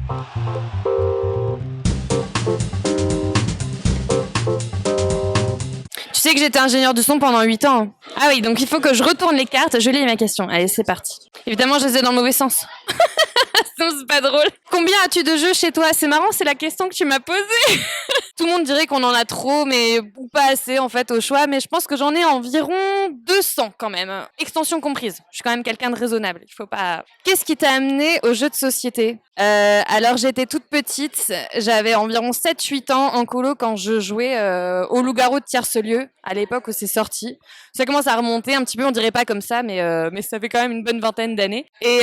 Tu sais que j'étais ingénieur du son pendant 8 ans. Ah oui, donc il faut que je retourne les cartes. Je lis ma question. Allez, c'est parti. Évidemment, je les ai dans le mauvais sens. Sinon, c'est pas drôle. Combien as-tu de jeux chez toi? C'est marrant, c'est la question que tu m'as posée. Tout le monde dirait qu'on en a trop, mais ou pas assez en fait au choix. Mais je pense que j'en ai environ 200 quand même, extension comprise. Je suis quand même quelqu'un de raisonnable. Il faut pas. Qu'est-ce qui t'a amené aux jeux de société? Alors j'étais toute petite, j'avais environ 7-8 ans en colo quand je jouais au Loup-garou de Tierce-Lieu, à l'époque où c'est sorti. Ça commence à remonter un petit peu, on dirait pas comme ça, mais ça fait quand même une bonne vingtaine d'années. Et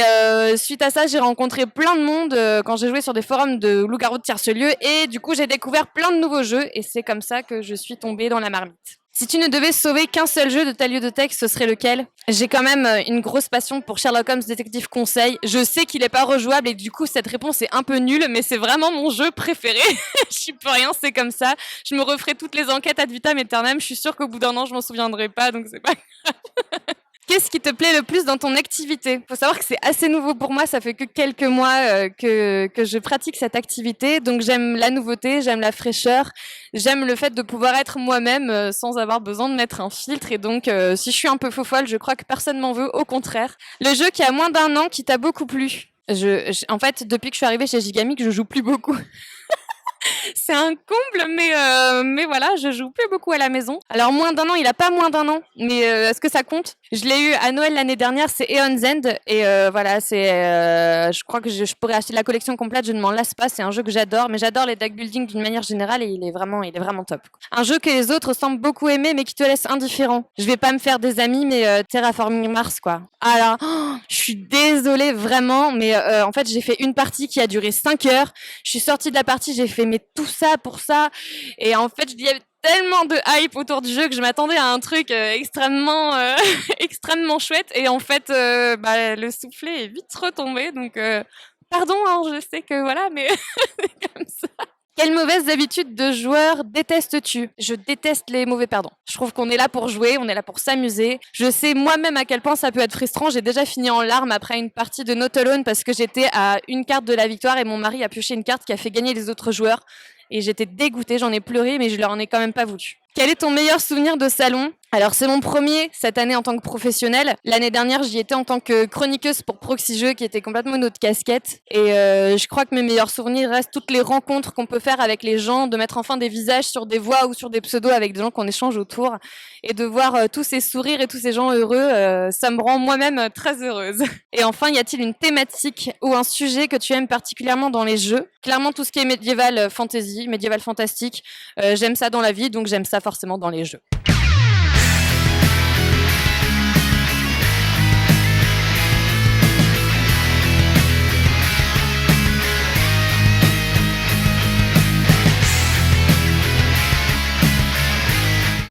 suite à ça, j'ai rencontré plein de monde quand j'ai joué sur des forums de Loup-garou de Tierce-Lieu, et du coup j'ai découvert plein de nouveaux jeux, et c'est comme ça que je suis tombée dans la marmite. Si tu ne devais sauver qu'un seul jeu de ta ludothèque, ce serait lequel? J'ai quand même une grosse passion pour Sherlock Holmes Détective Conseil. Je sais qu'il n'est pas rejouable et du coup cette réponse est un peu nulle, mais c'est vraiment mon jeu préféré. Je suis pour rien, c'est comme ça. Je me referai toutes les enquêtes ad vitam aeternam. Je suis sûre qu'au bout d'un an, je m'en souviendrai pas, donc c'est pas. Qu'est-ce qui te plaît le plus dans ton activité? Faut savoir que c'est assez nouveau pour moi, ça fait que quelques mois que je pratique cette activité, donc j'aime la nouveauté, j'aime la fraîcheur, j'aime le fait de pouvoir être moi-même sans avoir besoin de mettre un filtre, et donc si je suis un peu faux-folle, je crois que personne m'en veut, au contraire. Le jeu qui a moins d'un an qui t'a beaucoup plu? En fait, depuis que je suis arrivée chez Gigamic, je joue plus beaucoup. C'est un comble, mais voilà, je joue plus beaucoup à la maison. Alors, moins d'un an, il a pas moins d'un an, mais est-ce que ça compte? Je l'ai eu à Noël l'année dernière, c'est Aeon's End, et voilà, je crois que je pourrais acheter la collection complète, je ne m'en lasse pas, c'est un jeu que j'adore, mais j'adore les deck building d'une manière générale, et il est vraiment top. Un jeu que les autres semblent beaucoup aimer, mais qui te laisse indifférent. Je vais pas me faire des amis, mais Terraforming Mars, quoi. Alors, je suis désolée, vraiment, mais en fait, j'ai fait une partie qui a duré 5 heures, je suis sortie de la partie, j'ai fait, mais tout ça pour ça, et en fait, il y avait tellement de hype autour du jeu que je m'attendais à un truc extrêmement extrêmement chouette, et en fait le soufflet est vite retombé, donc pardon, hein, je sais que voilà, mais c'est comme ça. Quelle mauvaise habitude de joueur détestes-tu? Je déteste les mauvais perdants. Je trouve qu'on est là pour jouer, on est là pour s'amuser. Je sais moi-même à quel point ça peut être frustrant. J'ai déjà fini en larmes après une partie de Not Alone parce que j'étais à une carte de la victoire et mon mari a pioché une carte qui a fait gagner les autres joueurs. Et j'étais dégoûtée, j'en ai pleuré, mais je leur en ai quand même pas voulu. Quel est ton meilleur souvenir de salon? Alors c'est mon premier cette année en tant que professionnel. L'année dernière, j'y étais en tant que chroniqueuse pour Proxy Jeux, qui était complètement une autre casquette. Et je crois que mes meilleurs souvenirs restent toutes les rencontres qu'on peut faire avec les gens, de mettre enfin des visages sur des voix ou sur des pseudos avec des gens qu'on échange autour, et de voir tous ces sourires et tous ces gens heureux, ça me rend moi-même très heureuse. Et enfin, y a-t-il une thématique ou un sujet que tu aimes particulièrement dans les jeux? Clairement, tout ce qui est médiéval fantasy, médiéval fantastique, j'aime ça dans la vie, donc j'aime ça forcément dans les jeux.